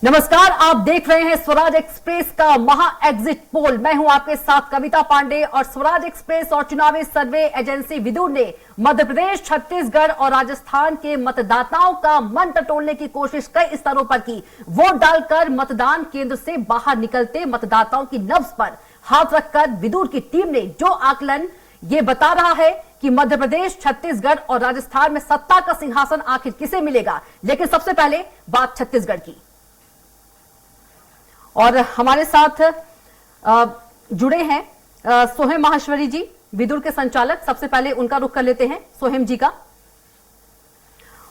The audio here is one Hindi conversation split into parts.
नमस्कार, आप देख रहे हैं स्वराज एक्सप्रेस का महा एग्जिट पोल। मैं हूं आपके साथ कविता पांडे और स्वराज एक्सप्रेस और चुनावी सर्वे एजेंसी विदुर ने मध्य प्रदेश, छत्तीसगढ़ और राजस्थान के मतदाताओं का मन टटोलने की कोशिश कई स्तरों पर की। वोट डालकर मतदान केंद्र से बाहर निकलते मतदाताओं की नब्ज पर हाथ रखकर विदुर की टीम ने जो आकलन ये बता रहा है कि मध्य प्रदेश, छत्तीसगढ़ और राजस्थान में सत्ता का सिंहासन आखिर किसे मिलेगा। लेकिन सबसे पहले बात छत्तीसगढ़ की और हमारे साथ जुड़े हैं सोहेम माहेश्वरी जी, विदुर के संचालक। सबसे पहले उनका रुख कर लेते हैं, सोहेम जी का।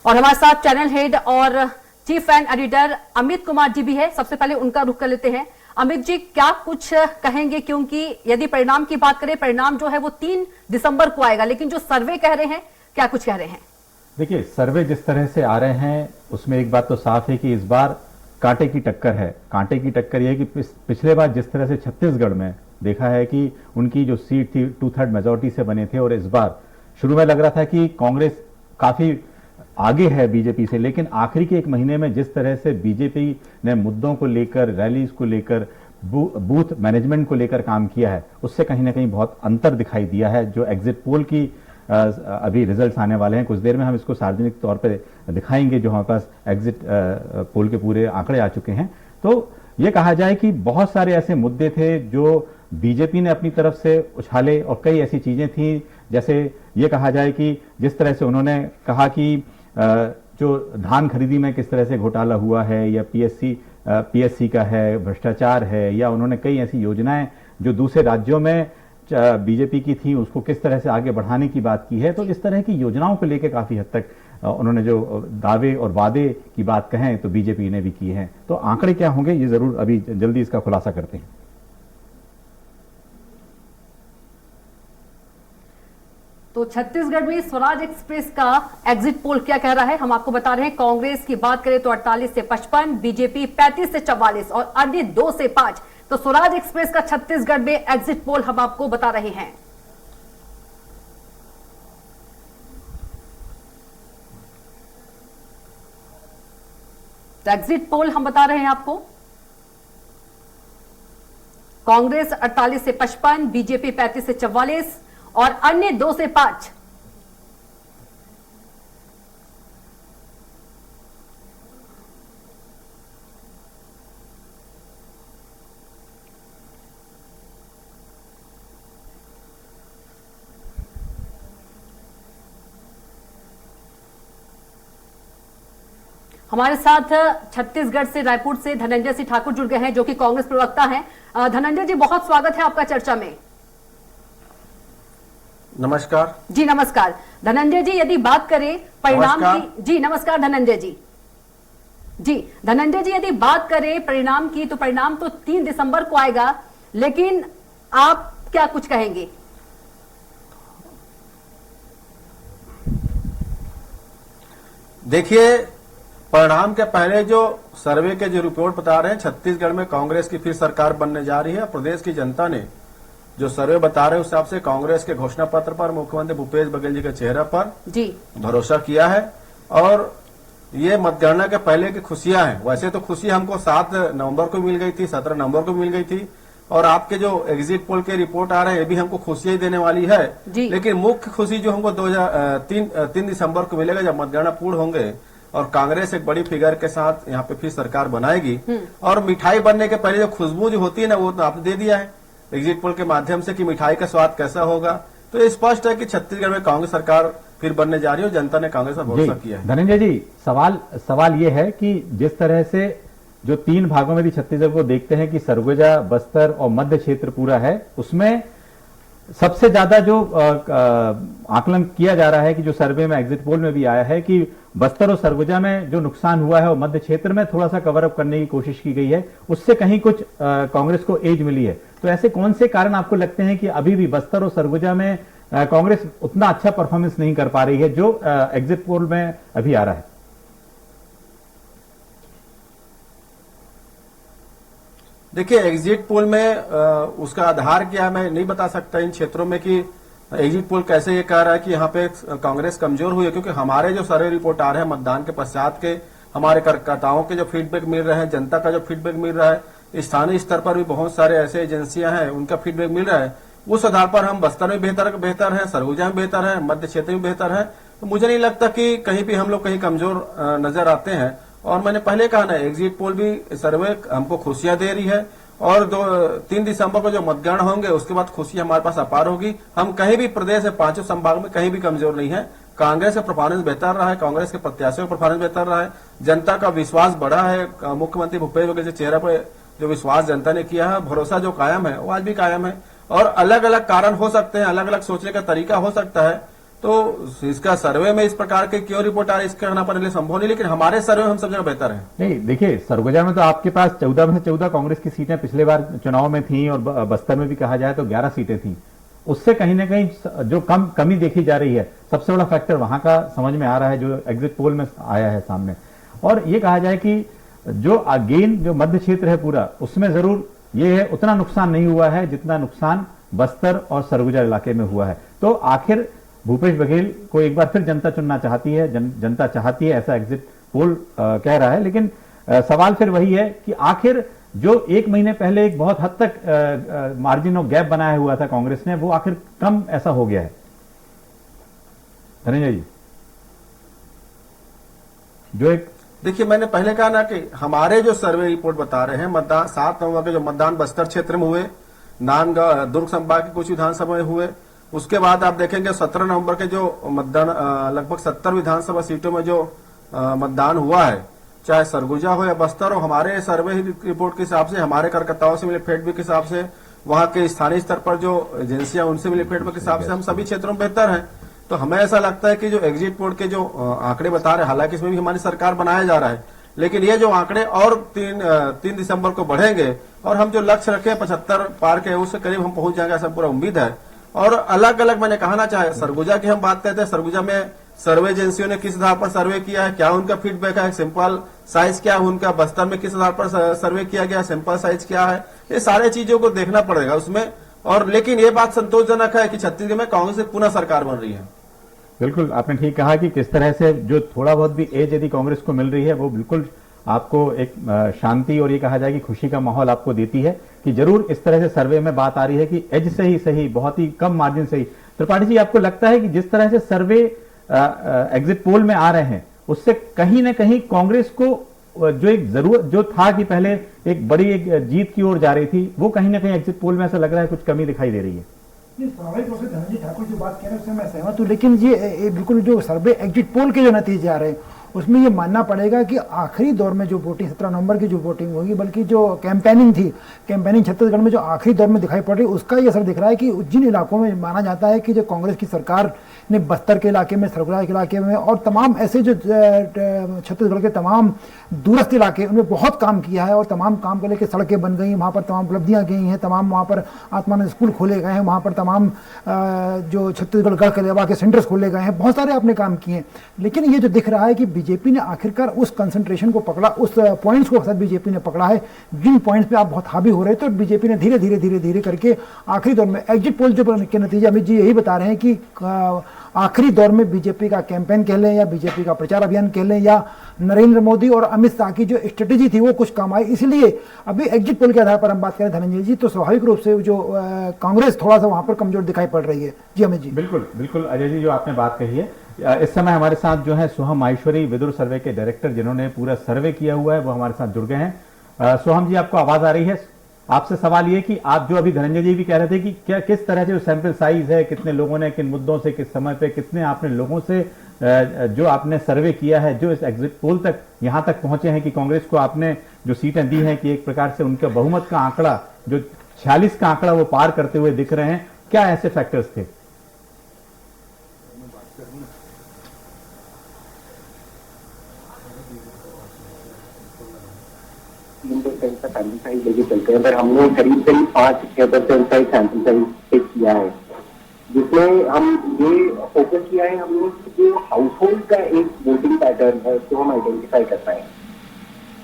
और हमारे साथ चैनल हेड और chief and editor Amit Kumar ji भी है। सबसे पहले उनका रुख कर लेते हैं। अमित जी, क्या कुछ कहेंगे, क्योंकि यदि परिणाम की बात करें, परिणाम जो है वो 3 दिसंबर को आएगा, लेकिन जो सर्वे कह रहे हैं, क्या कुछ कह रहे हैं? देखिए, सर्वे जिस तरह से आ रहे हैं उसमें एक बात तो साफ है कि इस बार कांटे की टक्कर है। कांटे की टक्कर यह है कि पिछले बार जिस तरह से छत्तीसगढ़ में देखा है कि उनकी जो सीट थी 2/3 मेजोरिटी से बने थे, और इस बार शुरू में लग रहा था कि कांग्रेस काफी आगे है बीजेपी से, लेकिन आखिरी के 1 महीने में जिस तरह से बीजेपी ने मुद्दों को लेकर, रैलीज को लेकर, बूथ मैनेजमेंट को लेकर काम किया है, उससे कहीं ना कहीं बहुत अंतर दिखाई दिया है। जो एग्जिट पोल की अभी रिजल्ट्स आने वाले हैं, कुछ देर में हम इसको सार्वजनिक तौर पर दिखाएंगे, जो हमारे पास एग्जिट पोल के पूरे आंकड़े आ चुके हैं। तो ये कहा जाए कि बहुत सारे ऐसे मुद्दे थे जो बीजेपी ने अपनी तरफ से उछाले, और कई ऐसी चीजें थी, जैसे ये कहा जाए कि जिस तरह से उन्होंने कहा कि जो धान खरीदी में किस तरह से घोटाला हुआ है, या पीएससी का है, भ्रष्टाचार है, या उन्होंने कई ऐसी योजनाएं जो दूसरे राज्यों में बीजेपी की थी उसको किस तरह से आगे बढ़ाने की बात की है। तो इस तरह की योजनाओं को लेकर काफी हद तक उन्होंने जो दावे और वादे की बात कहें तो बीजेपी ने भी की है। तो आंकड़े क्या होंगे ये जरूर अभी जल्दी इसका खुलासा करते हैं। तो छत्तीसगढ़ में स्वराज एक्सप्रेस का एग्जिट पोल क्या कह रहा है, हम आपको बता रहे हैं। कांग्रेस की बात करें तो 48 से 55, बीजेपी 35 से 44 और अन्य 2 से 5। तो स्वराज एक्सप्रेस का छत्तीसगढ़ में एग्जिट पोल हम आपको बता रहे हैं। तो एग्जिट पोल हम बता रहे हैं आपको। कांग्रेस 48 से 55, बीजेपी 35 से 44 और अन्य 2 से 5। हमारे साथ छत्तीसगढ़ से, रायपुर से धनंजय सिंह ठाकुर जुड़ गए हैं, जो कि कांग्रेस प्रवक्ता हैं। धनंजय जी, बहुत स्वागत है आपका चर्चा में। नमस्कार जी। नमस्कार धनंजय जी, यदि बात करें परिणाम की। जी नमस्कार धनंजय जी। जी धनंजय जी, यदि बात करें परिणाम की, तो परिणाम तो 3 दिसंबर को आएगा, लेकिन आप क्या कुछ कहेंगे? देखिए, परिणाम के पहले जो सर्वे के जो रिपोर्ट बता रहे हैं, छत्तीसगढ़ में कांग्रेस की फिर सरकार बनने जा रही है। प्रदेश की जनता ने जो सर्वे बता रहे हैं उस हिसाब से कांग्रेस के घोषणा पत्र पर मुख्यमंत्री भूपेश बघेल जी के चेहरे पर जी भरोसा किया है। और ये मतगणना के पहले की खुशियां हैं। वैसे तो खुशी हमको 7 नवंबर को मिल गई थी, 17 नवंबर को मिल गई थी, और आपके जो एग्जिट पोल के रिपोर्ट आ रहे हैं ये भी हमको खुशियां ही देने वाली है। लेकिन मुख्य खुशी जो हमको 3 दिसंबर को मिलेगा, जब मतगणना पूर्ण होंगे और कांग्रेस एक बड़ी फिगर के साथ यहाँ पे फिर सरकार बनाएगी। और मिठाई बनने के पहले जो खुशबू जो होती है ना, वो तो आपने दे दिया है एग्जिट पोल के माध्यम से कि मिठाई का स्वाद कैसा होगा। तो ये स्पष्ट है कि छत्तीसगढ़ में कांग्रेस सरकार फिर बनने जा रही है और जनता ने कांग्रेस पर भरोसा किया है। धनंजय जी, सवाल ये है कि जिस तरह से जो 3 भागों में भी छत्तीसगढ़ को देखते हैं कि सरगुजा, बस्तर और मध्य क्षेत्र पूरा है, उसमें सबसे ज्यादा जो आकलन किया जा रहा है कि जो सर्वे में, एग्जिट पोल में भी आया है कि बस्तर और सरगुजा में जो नुकसान हुआ है और मध्य क्षेत्र में थोड़ा सा कवर अप करने की कोशिश की गई है, उससे कहीं कुछ कांग्रेस को एज मिली है। तो ऐसे कौन से कारण आपको लगते हैं कि अभी भी बस्तर और सरगुजा में कांग्रेस उतना अच्छा परफॉर्मेंस नहीं कर पा रही है जो एग्जिट पोल में अभी आ रहा है? देखिए, एग्जिट पोल में उसका आधार क्या है मैं नहीं बता सकता इन क्षेत्रों में कि एग्जिट पोल कैसे ये कह रहा है कि यहाँ पे कांग्रेस कमजोर हुई है, क्योंकि हमारे जो सर्वे रिपोर्ट आ रहे हैं मतदान के पश्चात के हमारे कार्यकर्ताओं के जो फीडबैक मिल रहे हैं, जनता का जो फीडबैक मिल रहा है, स्थानीय स्तर पर भी बहुत सारे ऐसे एजेंसियां हैं, उनका फीडबैक मिल रहा है। उस आधार पर हम बस्तर में बेहतर है, सरगुजा में बेहतर है, मध्य क्षेत्र में बेहतर है। तो मुझे नहीं लगता कि कहीं भी हम लोग कहीं कमजोर नजर आते हैं। और मैंने पहले कहा ना, एग्जिट पोल भी सर्वे हमको खुशियां दे रही है और 3 दिसंबर को जो मतगणना होंगे उसके बाद खुशी हमारे पास अपार होगी। हम कहीं भी प्रदेश है 5 संभाग में कहीं भी कमजोर नहीं है। कांग्रेस का परफॉर्मेंस बेहतर रहा है, कांग्रेस के प्रत्याशियों का परफॉर्मेंस बेहतर रहा है, जनता का विश्वास बढ़ा है। मुख्यमंत्री भूपेश बघेल के चेहरे पर जो विश्वास जनता ने किया है, भरोसा जो कायम है वो आज भी कायम है। और अलग अलग कारण हो सकते हैं, अलग अलग सोचने का तरीका हो सकता है। तो इसका सर्वे में इस प्रकार के क्यों रिपोर्ट आ रही है, इसका कहना पहले संभव नहीं, लेकिन हमारे सर्वे में हम सब जगह बेहतर है। नहीं, देखिए सरगुजा में तो आपके पास 14 में से 14 कांग्रेस की सीटें पिछले बार चुनाव में थी और बस्तर में भी कहा जाए तो 11 सीटें थी। उससे कहीं ना कहीं जो कमी देखी जा रही है, सबसे बड़ा फैक्टर वहां का समझ में आ रहा है जो एग्जिट पोल में आया है सामने। और ये कहा जाए कि जो अगेन जो मध्य क्षेत्र है पूरा, उसमें जरूर ये है उतना नुकसान नहीं हुआ है जितना नुकसान बस्तर और सरगुजा इलाके में हुआ है। तो आखिर भूपेश बघेल को एक बार फिर जनता चुनना चाहती है, जनता चाहती है, ऐसा एग्जिट पोल कह रहा है। लेकिन सवाल फिर वही है कि आखिर जो 1 महीने पहले एक बहुत हद तक मार्जिन ऑफ गैप बनाया हुआ था कांग्रेस ने, वो आखिर कम ऐसा हो गया है। धनंजय जी, जो एक देखिए, मैंने पहले कहा ना कि हमारे जो सर्वे रिपोर्ट बता रहे हैं, मतदान 7 नवंबर के जो मतदान बस्तर क्षेत्र में हुए, नांदगांव दुर्ग संभाग के कुछ विधानसभा में हुए, उसके बाद आप देखेंगे 17 नवंबर के जो मतदान लगभग 70 विधानसभा सीटों में जो मतदान हुआ है, चाहे सरगुजा हो या बस्तर हो, हमारे सर्वे रिपोर्ट के हिसाब से, हमारे कार्यकर्ताओं से मिले फीडबैक के हिसाब से, वहां के स्थानीय स्तर पर जो एजेंसियां उनसे मिले फीडबैक के हिसाब से हम सभी क्षेत्रों में बेहतर हैं। तो हमें ऐसा लगता है कि जो एग्जिट पोल के जो आंकड़े बता रहे हैं, हालांकि इसमें भी हमारी सरकार बनाया जा रहा है, लेकिन ये जो आंकड़े और 3 दिसंबर को बढ़ेंगे और हम जो लक्ष्य रखे 75 पार के उससे करीब हम पहुंच जाएंगे, ऐसा पूरा उम्मीद है। और अलग अलग मैंने कहना चाहे, सरगुजा की हम बात करते हैं, सरगुजा में सर्वे एजेंसियों ने किस आधार पर सर्वे किया है, क्या उनका फीडबैक है, सिंपल साइज क्या है उनका, बस्तर में किस आधार पर सर्वे किया गया, सिंपल साइज क्या है, ये सारे चीजों को देखना पड़ेगा उसमें। और लेकिन ये बात संतोषजनक है कि छत्तीसगढ़ में कांग्रेस की पुनः सरकार बन रही है। बिल्कुल आपने ठीक कहा कि किस तरह से जो थोड़ा बहुत भी एज यदि कांग्रेस को मिल रही है, वो बिल्कुल आपको एक शांति और ये कहा जाए कि खुशी का माहौल आपको देती है कि जरूर इस तरह से सर्वे में बात आ रही है कि एज से ही सही, बहुत ही कम मार्जिन से ही। त्रिपाठी जी, आपको लगता है कि जिस तरह से सर्वे एग्जिट पोल में आ रहे हैं, उससे कहीं ना कहीं कांग्रेस को जो एक जरूरत जो था कि पहले एक बड़ी एक जीत की ओर जा रही थी, वो कहीं ना कहीं एग्जिट पोल में ऐसा लग रहा है कुछ कमी दिखाई दे रही है? स्वाभाविक रूप से धनंजय ठाकुर जो बात कह रहे हैं उससे मैं सहमत हूँ, लेकिन ये बिल्कुल जो सर्वे एग्जिट पोल के जो नतीजे आ रहे हैं उसमें ये मानना पड़ेगा कि आखिरी दौर में जो वोटिंग 17 नवंबर की जो वोटिंग होगी, बल्कि जो कैंपेनिंग छत्तीसगढ़ में जो आखिरी दौर में दिखाई पड़ रही है, उसका ये असर दिख रहा है कि जिन इलाकों में माना जाता है कि जो कांग्रेस की सरकार ने बस्तर के इलाके में, सरगुजा के इलाके में और तमाम ऐसे जो छत्तीसगढ़ के तमाम दूरस्थ इलाके, उनमें बहुत काम किया है और तमाम काम को लेकर सड़कें बन गई, वहाँ पर तमाम उपलब्धियाँ गई हैं, तमाम वहाँ पर आत्मान स्कूल खोले गए हैं, वहाँ पर तमाम जो छत्तीसगढ़ गढ़ कलेवा के सेंटर्स खोले गए हैं, बहुत सारे आपने काम किए हैं। लेकिन ये जो दिख रहा है कि बीजेपी ने आखिरकार उस कंसंट्रेशन को पकड़ा, उस पॉइंट्स को बीजेपी ने पकड़ा है, जिन पॉइंट्स पे आप बहुत हावी हो रहे थे, तो बीजेपी ने धीरे धीरे करके आखिरी दौर में एग्जिट पोल जो के नतीजे अमित जी यही बता रहे हैं कि आखिरी दौर में बीजेपी का कैंपेन कह लें या बीजेपी का प्रचार अभियान कह लें या नरेंद्र मोदी और अमित शाह की जो स्ट्रेटेजी थी वो कुछ काम आई। इसलिए अभी एग्जिट पोल के आधार पर हम बात करें धनंजय जी, तो स्वाभाविक रूप से जो कांग्रेस थोड़ा सा वहां पर कमजोर दिखाई पड़ रही है। जी अमित जी। बिल्कुल अजय जी, जो आपने बात कही है, इस समय हमारे साथ जो है सोहम माहेश्वरी, विदुर सर्वे के डायरेक्टर, जिन्होंने पूरा सर्वे किया हुआ है, वो हमारे साथ जुड़ गए हैं। सोहम जी, आपको आवाज आ रही है? आपसे सवाल ये कि आप जो अभी धनंजय जी भी कह रहे थे कि क्या किस तरह से जो सैंपल साइज है, कितने लोगों ने किन मुद्दों से किस समय पे कितने आपने लोगों से जो आपने सर्वे किया है, जो इस एग्जिट पोल तक यहां तक पहुंचे हैं कि कांग्रेस को आपने जो सीटें दी हैं कि एक प्रकार से उनके बहुमत का आंकड़ा जो 46 का आंकड़ा वो पार करते हुए दिख रहे हैं, क्या ऐसे फैक्टर्स थे? सैंपल साइज लेके चलते हैं, पर हमने करीब 5-6% का सैंपल साइज टेक किया है, जिसमें हम ये फोकस किया है हमने जो हाउस होल्ड का एक वोटिंग पैटर्न है उसको हम आइडेंटिफाई कर पाए।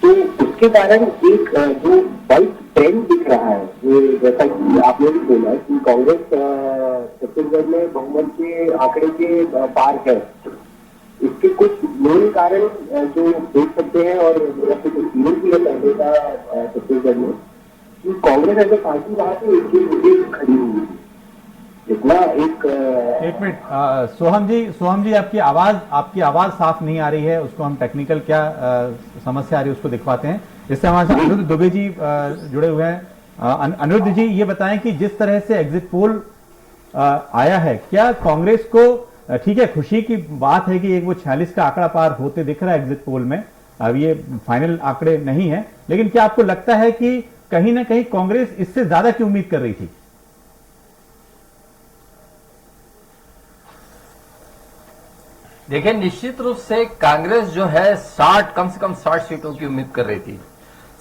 तो उसके कारण एक जो वाइड ट्रेंड दिख रहा है, जैसा कि आपने भी बोला कि कांग्रेस छत्तीसगढ़ में बहुमत के आंकड़े के पार है, इसके कुछ मूल कारण जो देख सकते हैं और मेरा कुछ एक्सपीरियंस भी है पहले का छत्तीसगढ़ में, कि कांग्रेस एज ए पार्टी वहां पे एक खड़ी हुई थी। जितना एक मिनट सोहम जी आपकी आवाज साफ नहीं आ रही है, उसको हम टेक्निकल क्या समस्या आ रही है उसको दिखवाते हैं। इससे हमारे साथ अनिरुद्ध दुबे जी जुड़े हुए हैं। अनिरुद्ध जी ये बताएं कि जिस तरह से एग्जिट पोल आया है, क्या कांग्रेस को ठीक है खुशी की बात है कि एक वो 46 का आंकड़ा पार होते दिख रहा है एग्जिट पोल में, अब ये फाइनल आंकड़े नहीं है, लेकिन क्या आपको लगता है कि कहीं ना कहीं कांग्रेस इससे ज्यादा की उम्मीद कर रही थी? देखिए, निश्चित रूप से कांग्रेस जो है 60 कम से कम 60 सीटों की उम्मीद कर रही थी।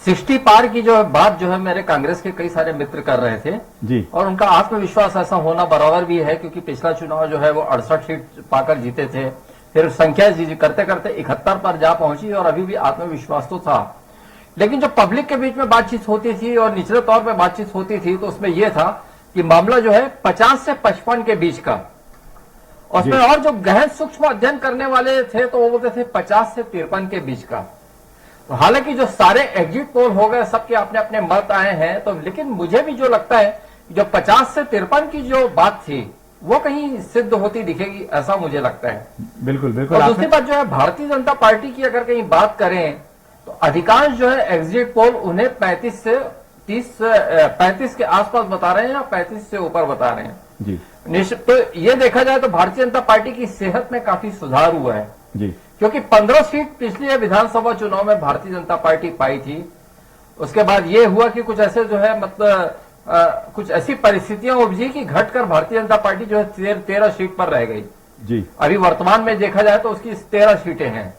60 पार की जो बात जो है मेरे कांग्रेस के कई सारे मित्र कर रहे थे जी, और उनका आत्मविश्वास ऐसा होना बराबर भी है, क्योंकि पिछला चुनाव जो है वो 68 सीट पाकर जीते थे, फिर संख्या करते करते 71 पर जा पहुंची और अभी भी आत्मविश्वास तो था। लेकिन जो पब्लिक के बीच में बातचीत होती थी और निचले तौर पर बातचीत होती थी तो उसमें यह था कि मामला जो है 50 से 55 के बीच का, उसमें और जो गहन सूक्ष्म अध्ययन करने वाले थे तो वो बोलते थे 50 से 53 के बीच का। तो हालांकि जो सारे एग्जिट पोल हो गए, सबके अपने अपने मत आए हैं, तो लेकिन मुझे भी जो लगता है जो 50 से 53 की जो बात थी वो कहीं सिद्ध होती दिखेगी, ऐसा मुझे लगता है। बिल्कुल बिल्कुल। और दूसरी बात जो है भारतीय जनता पार्टी की अगर कहीं बात करें तो अधिकांश जो है एग्जिट पोल उन्हें 35 के आसपास बता रहे हैं या 35 से ऊपर बता रहे हैं जी तो ये देखा जाए तो भारतीय जनता पार्टी की सेहत में काफी सुधार हुआ है जी, क्योंकि 15 सीट पिछले विधानसभा चुनाव में भारतीय जनता पार्टी पाई थी। उसके बाद ये हुआ कि कुछ ऐसे जो है मतलब कुछ ऐसी परिस्थितियां उपजी कि घटकर भारतीय जनता पार्टी जो है 13 सीट पर रह गई जी। अभी वर्तमान में देखा जाए तो उसकी 13 सीटें हैं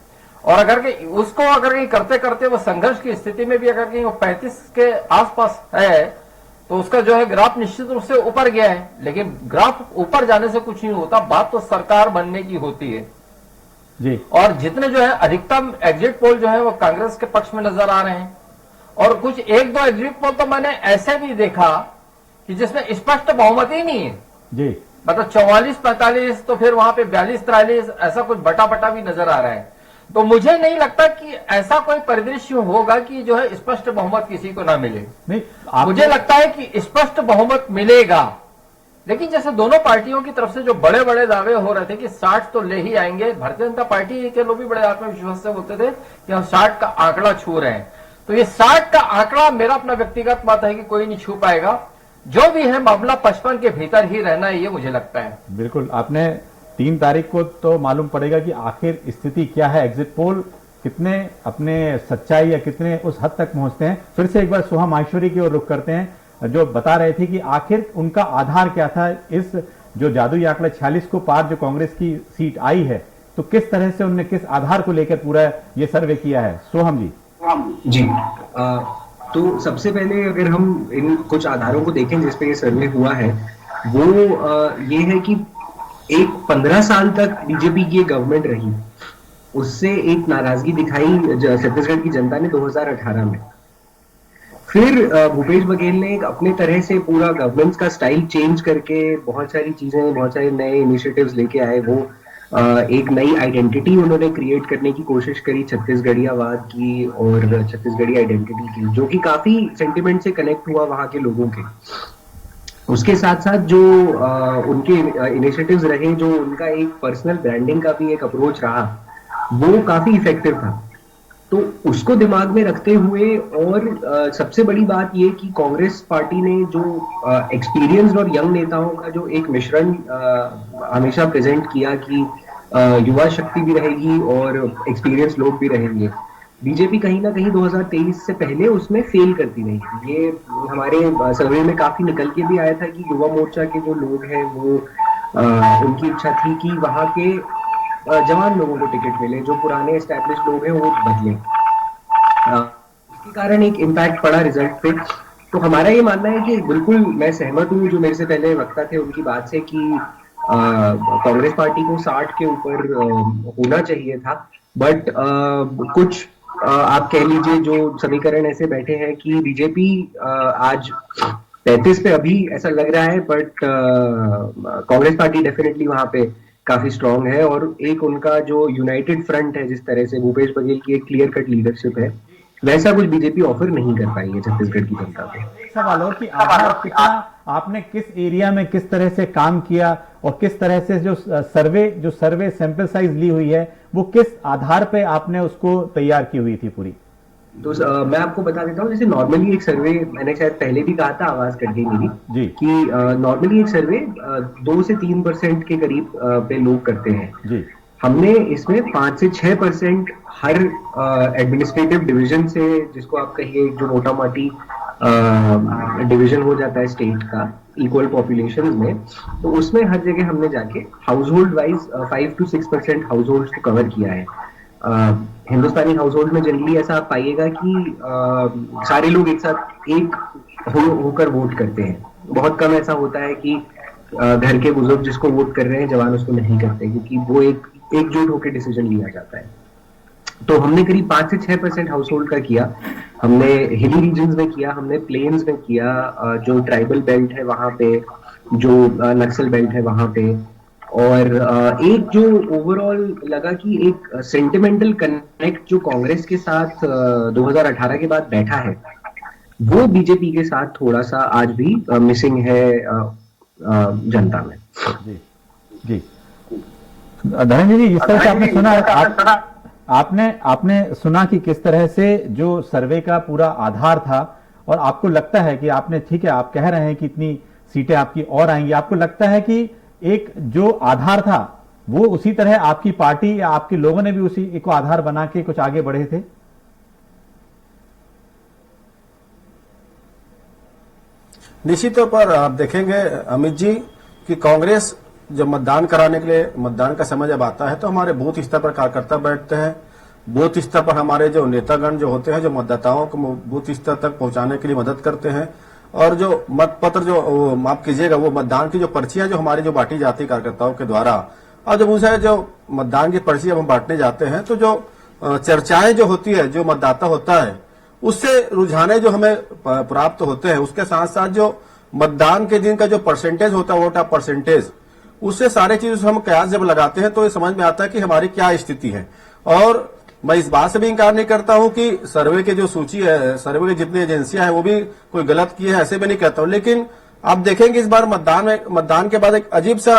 और अगर उसको कहीं करते करते वो संघर्ष की स्थिति में भी अगर कहीं वो 35 के आसपास है तो उसका जो है ग्राफ निश्चित रूप से ऊपर गया है। लेकिन ग्राफ ऊपर जाने से कुछ नहीं होता, बात तो सरकार बनने की होती है जी। और जितने जो है अधिकतम एग्जिट पोल जो है वो कांग्रेस के पक्ष में नजर आ रहे हैं और कुछ एक दो एग्जिट पोल तो मैंने ऐसे भी देखा कि जिसमें स्पष्ट बहुमत ही नहीं है जी, मतलब 44-45 तो फिर वहां पे 42-43 ऐसा कुछ बटा बटा भी नजर आ रहा है। तो मुझे नहीं लगता कि ऐसा कोई परिदृश्य होगा कि जो है स्पष्ट बहुमत किसी को ना मिले। नहीं मुझे लगता है कि स्पष्ट बहुमत मिलेगा, लेकिन जैसे दोनों पार्टियों की तरफ से जो बड़े बड़े दावे हो रहे थे कि 60 तो ले ही आएंगे, भारतीय जनता पार्टी के लोग भी बड़े आत्मविश्वास से बोलते थे कि हम 60 का आंकड़ा छू रहे हैं। तो ये 60 का आंकड़ा मेरा अपना व्यक्तिगत मत है कि कोई नहीं छू पाएगा, जो भी है मामला 55 के भीतर ही रहना है, ये मुझे लगता है। बिल्कुल। आपने 3 तारीख को तो मालूम पड़ेगा कि आखिर स्थिति क्या है, एग्जिट पोल कितने अपने सच्चाई या कितने उस हद तक पहुंचते हैं। फिर से एक बार सोहा माहेश्वरी की ओर रुख करते हैं, जो बता रहे थे कि आखिर उनका आधार क्या था, इस जो जादुई आंकड़ा 46 को पार जो कांग्रेस की सीट आई है, तो किस तरह से उन्होंने किस आधार को लेकर पूरा ये सर्वे किया है। सोहम जी। जी, तो सबसे पहले अगर हम इन कुछ आधारों को देखें जिस पे ये सर्वे हुआ है, वो ये है कि एक 15 साल तक बीजेपी की गवर्नमेंट रही, उससे एक नाराजगी दिखाई छत्तीसगढ़ की जनता ने 2018 में। फिर भूपेश बघेल ने एक अपने तरह से पूरा गवर्नेंस का स्टाइल चेंज करके बहुत सारी चीजें, बहुत सारे नए इनिशिएटिव्स लेके आए। वो एक नई आइडेंटिटी उन्होंने क्रिएट करने की कोशिश करी छत्तीसगढ़ियावाद की और छत्तीसगढ़ी आइडेंटिटी की, जो कि काफी सेंटिमेंट से कनेक्ट हुआ वहां के लोगों के। उसके साथ साथ जो उनके इनिशिएटिव्स रहे, जो उनका एक पर्सनल ब्रांडिंग का भी एक अप्रोच रहा, वो काफी इफेक्टिव था। तो उसको दिमाग में रखते हुए और सबसे बड़ी बात ये कि कांग्रेस पार्टी ने जो एक्सपीरियंस्ड और यंग नेताओं का जो एक मिश्रण हमेशा प्रेजेंट किया कि युवा शक्ति भी रहेगी और एक्सपीरियंस लोग भी रहेंगे, बीजेपी कहीं ना कहीं 2023 से पहले उसमें फेल करती रही। ये हमारे सर्वे में काफी निकल के भी आया था कि युवा मोर्चा के जो लोग हैं वो उनकी इच्छा थी कि वहां के जवान लोगों को टिकट मिले, जो पुराने एस्टैब्लिश लोग हैं वो बदले। इसके कारण एक इम्पैक्ट पड़ा रिजल्ट पे। तो हमारा ये मानना है कि बिल्कुल मैं सहमत हूँ जो मेरे से पहले वक्ता थे उनकी बात से कि कांग्रेस पार्टी को 60 के ऊपर होना चाहिए था, बट कुछ आप कह लीजिए जो समीकरण ऐसे बैठे हैं कि बीजेपी आज 35 पे अभी ऐसा लग रहा है, बट कांग्रेस पार्टी डेफिनेटली वहां पे काफी स्ट्रांग है, और एक उनका जो यूनाइटेड फ्रंट है, जिस तरह से भूपेश बघेल की एक क्लियर कट लीडरशिप है, वैसा कुछ बीजेपी ऑफर नहीं कर पाई है छत्तीसगढ़ की जनता को। सवाल हो कि आधार कितना, आपने किस एरिया में किस तरह से काम किया और किस तरह से जो सर्वे सैंपल साइज ली हुई है वो किस आधार पे आपने उसको तैयार की हुई थी पूरी? तो मैं आपको बता देता हूँ, जैसे नॉर्मली एक सर्वे, मैंने शायद पहले भी कहा था, आवाज कट गई मेरी जी, कि नॉर्मली एक सर्वे 2 से 3% के करीब पे लोग करते हैं जी। हमने इसमें 5 से 6% हर एडमिनिस्ट्रेटिव डिवीजन से, जिसको आप कहिए जो मोटा मोटी डिवीजन हो जाता है स्टेट का इक्वल पॉपुलेशन में, तो उसमें हर जगह हमने जाके house hold wise 5 to 6% house hold को कवर किया है। हिंदुस्तानी हाउस होल्ड में जनरली ऐसा आप पाइएगा कि सारे लोग एक साथ एक होकर वोट करते हैं। बहुत कम ऐसा होता है कि घर के बुजुर्ग जिसको वोट कर रहे हैं, जवान उसको नहीं करते, क्योंकि वो एकजुट होकर डिसीजन लिया जाता है। तो हमने करीब 5 से 6% हाउस होल्ड का किया। हमने हिली रीजन्स में किया, हमने प्लेन्स में किया, जो ट्राइबल बेल्ट है वहां पे, जो नक्सल बेल्ट है वहां पे, और एक जो ओवरऑल लगा कि एक सेंटिमेंटल कनेक्ट जो कांग्रेस के साथ 2018 के बाद बैठा है, वो बीजेपी के साथ थोड़ा सा आज भी मिसिंग है जनता में। जी जी। धनंजय जी, जिस तरह से आपने सुना, आपने सुना कि किस तरह से जो सर्वे का पूरा आधार था, और आपको लगता है कि आपने, ठीक है आप कह रहे हैं कि इतनी सीटें आपकी और आएंगी, आपको लगता है कि एक जो आधार था वो उसी तरह आपकी पार्टी या आपके लोगों ने भी उसी को आधार बना के कुछ आगे बढ़े थे? निश्चित तौर पर आप देखेंगे अमित जी कि कांग्रेस जब मतदान कराने के लिए, मतदान का समय जब आता है, तो हमारे बूथ स्तर पर कार्यकर्ता बैठते हैं। बूथ स्तर पर हमारे जो नेतागण जो होते हैं, जो मतदाताओं को बूथ स्तर तक पहुंचाने के लिए मदद करते हैं। और जो मत पत्र जो माफ कीजिएगा, वो मतदान की जो पर्चियां जो हमारी जो बांटी जाती कार्यकर्ताओं के द्वारा, और जब उनसे जो मतदान की पर्ची जब हम बांटने जाते हैं, तो जो चर्चाएं जो होती है, जो मतदाता होता है, उससे रुझाने जो हमें प्राप्त होते हैं, उसके साथ साथ जो मतदान के दिन का जो परसेंटेज होता है, वोट ऑफ परसेंटेज, उससे सारे चीज हम कयास जब लगाते हैं तो ये समझ में आता है कि हमारी क्या स्थिति है। और मैं इस बात से भी इंकार नहीं करता हूं कि सर्वे के जो सूची है, सर्वे की जितनी एजेंसियां हैं, वो भी कोई गलत की है, ऐसे भी नहीं कहता हूं। लेकिन आप देखेंगे इस बार मतदान के बाद एक अजीब सा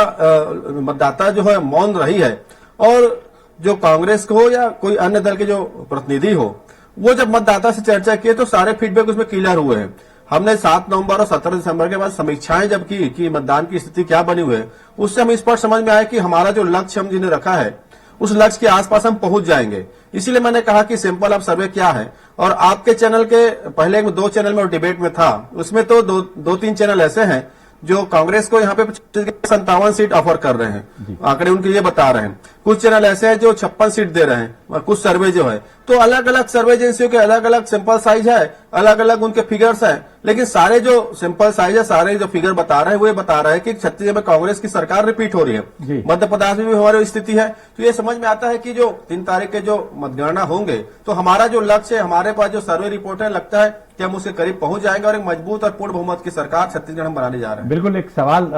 मतदाता जो है मौन रही है, और जो कांग्रेस को हो या कोई अन्य दल के जो प्रतिनिधि हो, वो जब मतदाता से चर्चा किए तो सारे फीडबैक उसमें क्लियर हुए हैं। हमने 7 नवंबर और 17 दिसंबर के बाद समीक्षाएं जब की कि मतदान की स्थिति क्या बनी हुई है, उससे हम स्पष्ट समझ में आया कि हमारा जो लक्ष्य हम जिन्हें रखा है, उस लक्ष्य के आसपास हम पहुंच जाएंगे। इसीलिए मैंने कहा कि सिंपल अब सर्वे क्या है। और आपके चैनल के पहले 2 चैनल में डिबेट में था, उसमें तो 2-3 चैनल ऐसे हैं जो कांग्रेस को यहाँ पे 57 सीट ऑफर कर रहे हैं, आंकड़े उनके ये बता रहे हैं। कुछ चैनल ऐसे हैं जो 56 सीट दे रहे हैं, और कुछ सर्वे जो है, तो अलग अलग सर्वे एजेंसियों के अलग अलग सिंपल साइज है, अलग अलग उनके फिगर्स हैं। लेकिन सारे जो सिंपल साइज है, सारे जो फिगर बता रहे हैं, वो ये बता रहे हैं कि छत्तीसगढ़ में कांग्रेस की सरकार रिपीट हो रही है। मध्य प्रदेश में भी हमारी स्थिति है। तो ये समझ में आता है कि जो 3 तारीख के जो मतगणना होंगे, तो हमारा जो लक्ष्य है, हमारे पास जो सर्वे रिपोर्ट है, लगता है कि हम उसके करीब पहुंच जाएंगे और एक मजबूत और पूर्ण बहुमत की सरकार छत्तीसगढ़ हम बनाने जा रहे हैं। बिल्कुल। एक सवाल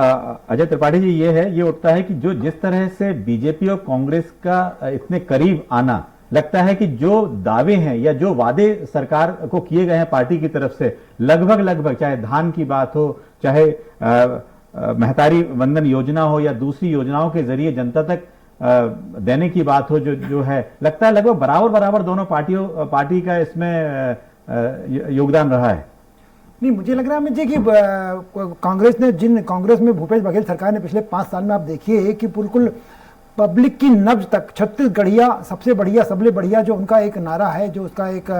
अजय त्रिपाठी जी ये उठता है कि जो जिस तरह से बीजेपी और कांग्रेस का इतने करीब आना, लगता है कि जो दावे हैं या जो वादे सरकार को किए गए हैं पार्टी की तरफ से, लगभग चाहे धान की बात हो, चाहे महतारी वंदन योजना हो या दूसरी योजनाओं के जरिए जनता तक देने की बात हो, जो है, लगता है लगभग बराबर दोनों पार्टी का इसमें योगदान रहा है। नहीं, मुझे लग रहा है मुझे कि कांग्रेस में भूपेश बघेल सरकार ने पिछले 5 साल में आप देखिए कि बिल्कुल पब्लिक की नब्ज तक छत्तीसगढ़िया सबसे बढ़िया सबले बढ़िया जो उनका एक नारा है, जो उसका एक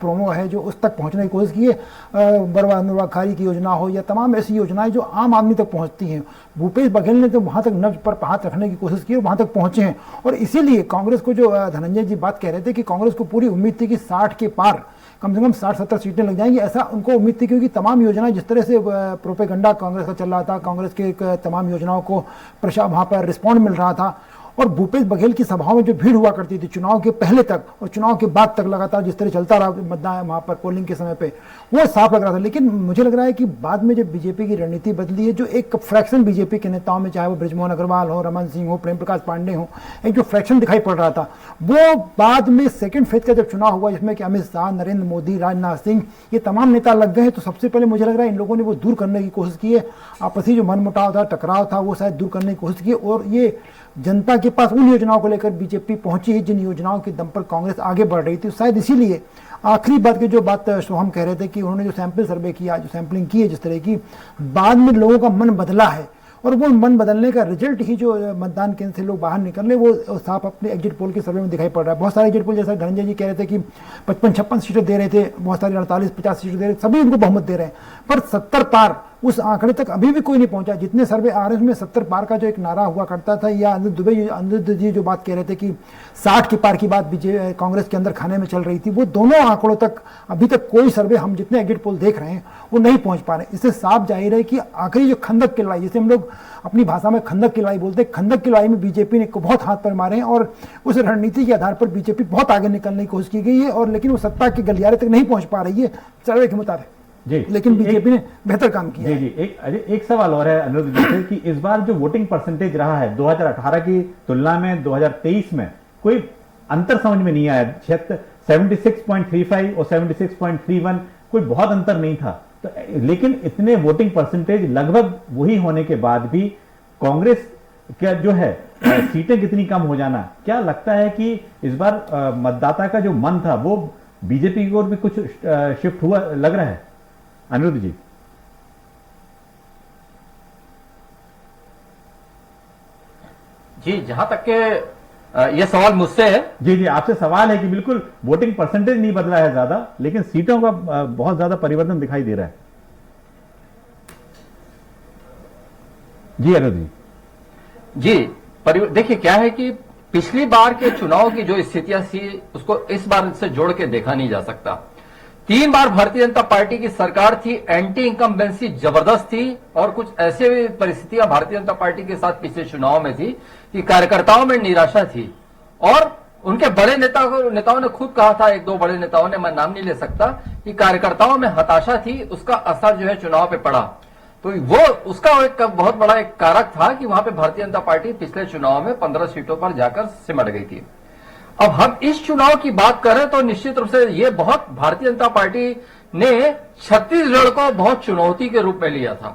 प्रोमो है, जो उस तक पहुंचने की कोशिश की है। बरवा खारी की योजना हो या तमाम ऐसी योजनाएं जो आम आदमी तक पहुंचती हैं, भूपेश बघेल ने तो वहां तक नब्ज पर हाथ रखने की कोशिश की और वहां तक पहुंचे हैं। और इसीलिए कांग्रेस को, जो धनंजय जी बात कह रहे थे कि कांग्रेस को पूरी उम्मीद थी कि 60 के पार कम से कम 60-70 सीटें लग जाएंगी, ऐसा उनको उम्मीद थी, क्योंकि तमाम योजनाएं जिस तरह से प्रोपेगेंडा कांग्रेस का चल रहा था, कांग्रेस के तमाम योजनाओं को वहां पर रिस्पॉन्ड मिल रहा था। और भूपेश बघेल की सभाओं में जो भीड़ हुआ करती थी चुनाव के पहले तक और चुनाव के बाद तक लगातार जिस तरह चलता रहा मतदान वहां पर पोलिंग के समय पे, वो साफ लग रहा था। लेकिन मुझे लग रहा है कि बाद में जब बीजेपी की रणनीति बदली है, जो एक फ्रैक्शन बीजेपी के नेताओं में, चाहे वो बृजमोहन अग्रवाल हो, रमन सिंह हो, प्रेम प्रकाश पांडे हो, एक जो फ्रैक्शन दिखाई पड़ रहा था, वो बाद में सेकेंड फेज का जब चुनाव हुआ जिसमें कि अमित शाह, नरेंद्र मोदी, राजनाथ सिंह, ये तमाम नेता लग गए, तो सबसे पहले मुझे लग रहा है इन लोगों ने वो दूर करने की कोशिश की है। आपसी जो मनमुटाव था, टकराव था, वो शायद दूर करने की कोशिश की, और ये जनता के पास उन योजनाओं को लेकर बीजेपी पहुंची है जिन योजनाओं के दम पर कांग्रेस आगे बढ़ रही थी। शायद इसीलिए आखिरी बात की जो बात सोहम कह रहे थे कि उन्होंने जो सैंपल सर्वे किया, जो सैंपलिंग की है जिस तरह की, बाद में लोगों का मन बदला है, और वो मन बदलने का रिजल्ट ही जो मतदान केंद्र से लोग बाहर निकलने, वो साफ अपने एग्जिट पोल के सर्वे में दिखाई पड़ रहा है। बहुत सारे एग्जिट पोल, जैसा धनंजय जी कह रहे थे कि 55-56 सीटें दे रहे थे, बहुत सारे 48-50 सीटें दे रहे थे, सभी उनको बहुमत दे रहे हैं, पर 70 पार उस आंकड़े तक अभी भी कोई नहीं पहुंचा। जितने सर्वे आ रहे हैं उसमें 70 पार का जो एक नारा हुआ करता था, या अनिरुद्ध जी जो बात कह रहे थे कि 60 की पार की बात कांग्रेस के अंदर खाने में चल रही थी, वो दोनों आंकड़ों तक अभी तक कोई सर्वे हम जितने एग्जिट पोल देख रहे हैं वो नहीं पहुंच पा रहे। इससे साफ जाहिर है कि आखिरी जो खंदक की लड़ाई, जिसे हम लोग अपनी भाषा में खंदक की लड़ाई बोलते हैं, खंदक की लड़ाई में बीजेपी ने बहुत हाथ पर मारे हैं, और उस रणनीति के आधार पर बीजेपी बहुत आगे निकलने की कोशिश की गई है, और लेकिन वो सत्ता के गलियारे तक नहीं पहुंच पा रही है सर्वे के मुताबिक जी। लेकिन बीजेपी ने बेहतर काम किया जी जी। एक सवाल और है अनिरुद्ध जी से कि इस बार जो वोटिंग परसेंटेज रहा है 2018 की तुलना में 2023 में कोई अंतर समझ में नहीं आया। 76.35 और 76.31 कोई बहुत अंतर नहीं था, तो लेकिन इतने वोटिंग परसेंटेज लगभग वही होने के बाद भी कांग्रेस क्या जो है सीटें कितनी कम हो जाना, क्या लगता है कि इस बार मतदाता का जो मन था वो बीजेपी की ओर भी कुछ शिफ्ट हुआ लग रहा है? अनिरुद्ध जी। जी, जहां तक के ये सवाल मुझसे है। जी जी, आपसे सवाल है कि बिल्कुल वोटिंग परसेंटेज नहीं बदला है ज्यादा, लेकिन सीटों का बहुत ज्यादा परिवर्तन दिखाई दे रहा है। जी अनिरुद्ध जी। जी, देखिए क्या है कि पिछली बार के चुनाव की जो स्थितियां थी उसको इस बार से जोड़ के देखा नहीं जा सकता। 3 बार भारतीय जनता पार्टी की सरकार थी, एंटी इनकम्बेंसी जबरदस्त थी, और कुछ ऐसे परिस्थितियां भारतीय जनता पार्टी के साथ पिछले चुनाव में थी कि कार्यकर्ताओं में निराशा थी, और उनके बड़े नेताओं ने खुद कहा था, 1-2 बड़े नेताओं ने, मैं नाम नहीं ले सकता, कि कार्यकर्ताओं में हताशा थी, उसका असर जो है चुनाव पे पड़ा। तो वो उसका एक बहुत बड़ा एक कारक था कि वहां पे भारतीय जनता पार्टी पिछले चुनाव में 15 सीटों पर जाकर सिमट गई थी। अब हम इस चुनाव की बात करें तो निश्चित रूप से ये बहुत भारतीय जनता पार्टी ने छत्तीसगढ़ को बहुत चुनौती के रूप में लिया था।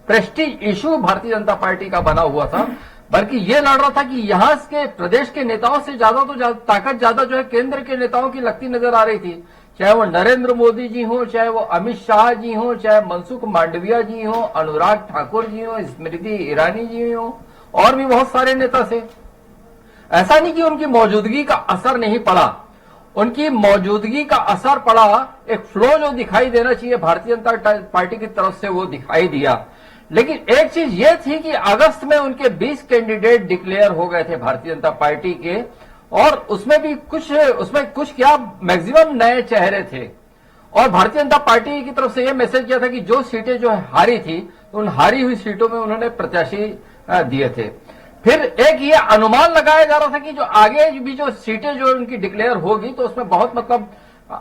Prestige issue Bharatiya Janata party का बना हुआ था, बल्कि ये लड़ रहा था कि यहां के प्रदेश के नेताओं से ज्यादा ताकत ज्यादा जो है केंद्र के नेताओं की लगती नजर आ रही थी, चाहे वो नरेंद्र मोदी जी हो, चाहे वो अमित शाह जी हो, चाहे मनसुख मांडविया जी हो, अनुराग ठाकुर जी हो, स्मृति ईरानी जी हो, और भी बहुत सारे नेता थे। ऐसा नहीं कि उनकी मौजूदगी का असर नहीं पड़ा, उनकी मौजूदगी का असर पड़ा। एक फ्लो जो दिखाई देना चाहिए भारतीय जनता पार्टी की तरफ से वो दिखाई दिया। लेकिन एक चीज ये थी कि अगस्त में उनके 20 कैंडिडेट डिक्लेयर हो गए थे भारतीय जनता पार्टी के, और उसमें कुछ क्या मैक्सिमम नए चेहरे थे, और भारतीय जनता पार्टी की तरफ से यह मैसेज किया था कि जो सीटें जो हारी थी तो उन हारी हुई सीटों में उन्होंने प्रत्याशी दिए थे। फिर एक ये अनुमान लगाया जा रहा था कि जो आगे भी जो सीटें जो उनकी डिक्लेयर होगी तो उसमें बहुत मतलब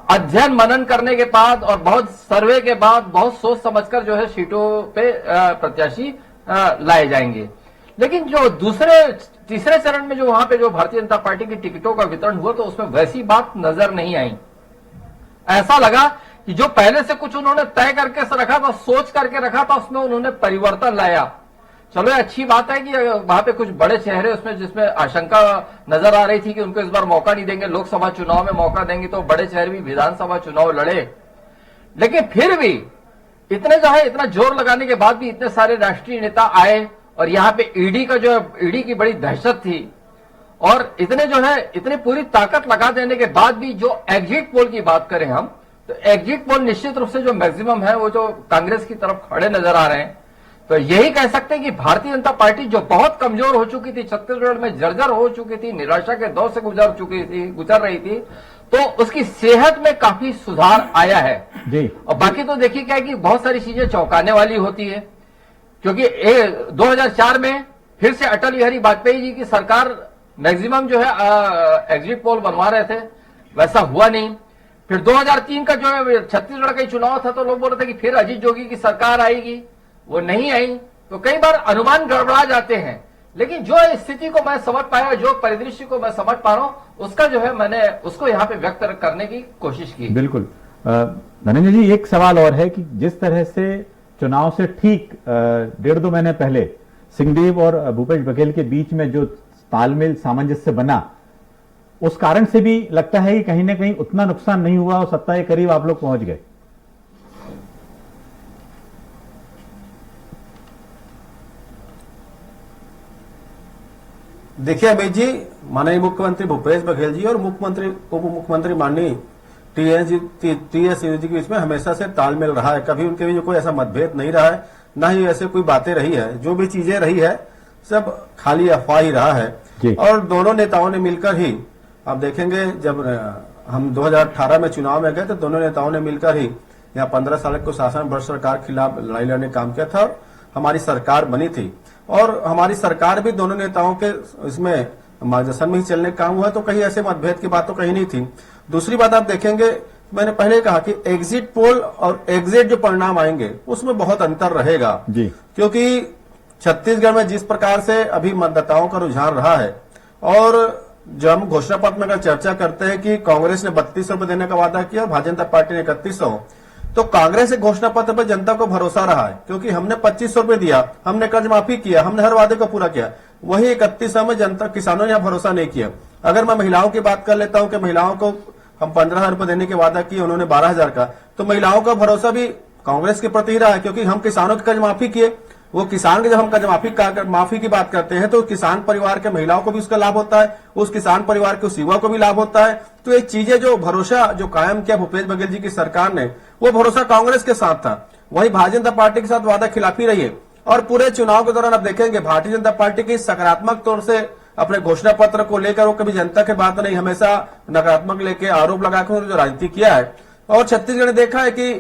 अध्ययन मनन करने के बाद और बहुत सर्वे के बाद बहुत सोच समझकर जो है सीटों पे प्रत्याशी लाए जाएंगे। लेकिन जो तीसरे चरण में जो वहां पे जो भारतीय जनता पार्टी की टिकटों का वितरण हुआ तो उसमें वैसी बात नजर नहीं आई। ऐसा लगा कि जो पहले से कुछ उन्होंने तय करके रखा था, सोच करके रखा था, उसमें उन्होंने परिवर्तन लाया। चलो अच्छी बात है कि वहां पे कुछ बड़े चेहरे उसमें जिसमें आशंका नजर आ रही थी कि उनको इस बार मौका नहीं देंगे, लोकसभा चुनाव में मौका देंगे तो बड़े चेहरे भी विधानसभा चुनाव लड़े। लेकिन फिर भी इतना जोर लगाने के बाद भी इतने सारे राष्ट्रीय नेता आए, और यहाँ पे ईडी की बड़ी दहशत थी, और इतनी पूरी ताकत लगा देने के बाद भी जो एग्जिट पोल की बात करें हम, तो एग्जिट पोल निश्चित रूप से जो मैक्सिमम है वो जो कांग्रेस की तरफ खड़े नजर आ रहे हैं। तो यही कह सकते हैं कि भारतीय जनता पार्टी जो बहुत कमजोर हो चुकी थी, छत्तीसगढ़ में जर्जर हो चुकी थी, निराशा के दौर से गुजर रही थी, तो उसकी सेहत में काफी सुधार आया है जी। और बाकी तो देखिए क्या है कि बहुत सारी चीजें चौंकाने वाली होती है, क्योंकि 2004 में फिर से अटल बिहारी वाजपेयी जी की सरकार मैक्सिमम जो है एग्जिट पोल बनवा रहे थे, वैसा हुआ नहीं। फिर 2003 का जो है छत्तीसगढ़ का चुनाव था तो लोग बोल रहे थे कि फिर अजीत जोगी की सरकार आएगी, वो नहीं आई। तो कई बार अनुमान गड़बड़ा जाते हैं, लेकिन जो स्थिति को मैं समझ पाया, जो परिदृश्य को मैं समझ पा रहा हूं, उसका जो है मैंने उसको यहाँ पे व्यक्त करने की कोशिश की। बिल्कुल। धनंजय जी, एक सवाल और है कि जिस तरह से चुनाव से ठीक 1.5-2 महीने पहले सिंहदेव और भूपेश बघेल के बीच में जो तालमेल सामंजस्य बना, उस कारण से भी लगता है कि कहीं ना कहीं उतना नुकसान नहीं हुआ और सत्ता के करीब आप लोग पहुंच गए। देखिए अमित जी, माननीय मुख्यमंत्री भूपेश बघेल जी और मुख्यमंत्री उप मुख्यमंत्री माननीय टीएस सिंह जी के बीच में हमेशा से तालमेल रहा है। कभी उनके बीच कोई ऐसा मतभेद नहीं रहा है, ना ही ऐसे कोई बातें रही है। जो भी चीजें रही है सब खाली अफवाह ही रहा है। और दोनों नेताओं ने मिलकर ही, आप देखेंगे जब हम 2018 में चुनाव में गए तो दोनों नेताओं ने मिलकर ही यहाँ 15 साल को शासन भ्रष्ट सरकार के खिलाफ लड़ाई लड़ने का काम किया था और हमारी सरकार बनी थी। और हमारी सरकार भी दोनों नेताओं के इसमें मार्गदर्शन में ही चलने का काम हुआ, तो कहीं ऐसे मतभेद की बात तो कहीं नहीं थी। दूसरी बात आप देखेंगे, मैंने पहले कहा कि एग्जिट पोल और एग्जिट जो परिणाम आएंगे उसमें बहुत अंतर रहेगा जी। क्योंकि छत्तीसगढ़ में जिस प्रकार से अभी मतदाताओं का रुझान रहा है, और जब हम घोषणा पत्र में अगर चर्चा करते हैं कि कांग्रेस ने 3200 रुपए देने का वादा किया और भारतीय जनता पार्टी ने 3100, तो कांग्रेस के घोषणा पत्र पर जनता को भरोसा रहा है क्योंकि हमने 2500 रुपए दिया, हमने कर्ज माफी किया, हमने हर वादे को पूरा किया। वही 3100 में जनता किसानों ने भरोसा नहीं किया। अगर मैं महिलाओं की बात कर लेता हूं कि महिलाओं को हम 15,000 रुपए देने के वादा किए, उन्होंने 12,000 का, तो महिलाओं का भरोसा भी कांग्रेस के प्रति रहा है क्योंकि हम किसानों की कर्ज माफी किए। वो किसान के जब हम कर्ज माफी की बात करते हैं तो किसान परिवार के महिलाओं को भी उसका लाभ होता है, उस किसान परिवार के उस युवा को भी लाभ होता है। तो ये चीजें जो भरोसा जो कायम किया भूपेश बघेल जी की सरकार ने, वो भरोसा कांग्रेस के साथ था। वही भारतीय जनता पार्टी के साथ वादा खिलाफी रही है। और पूरे चुनाव के दौरान आप देखेंगे भारतीय जनता पार्टी की सकारात्मक तौर से अपने घोषणा पत्र को लेकर वो कभी जनता की बात नहीं, हमेशा नकारात्मक लेके आरोप लगाकर जो राजनीति किया है। और छत्तीसगढ़ ने देखा है कि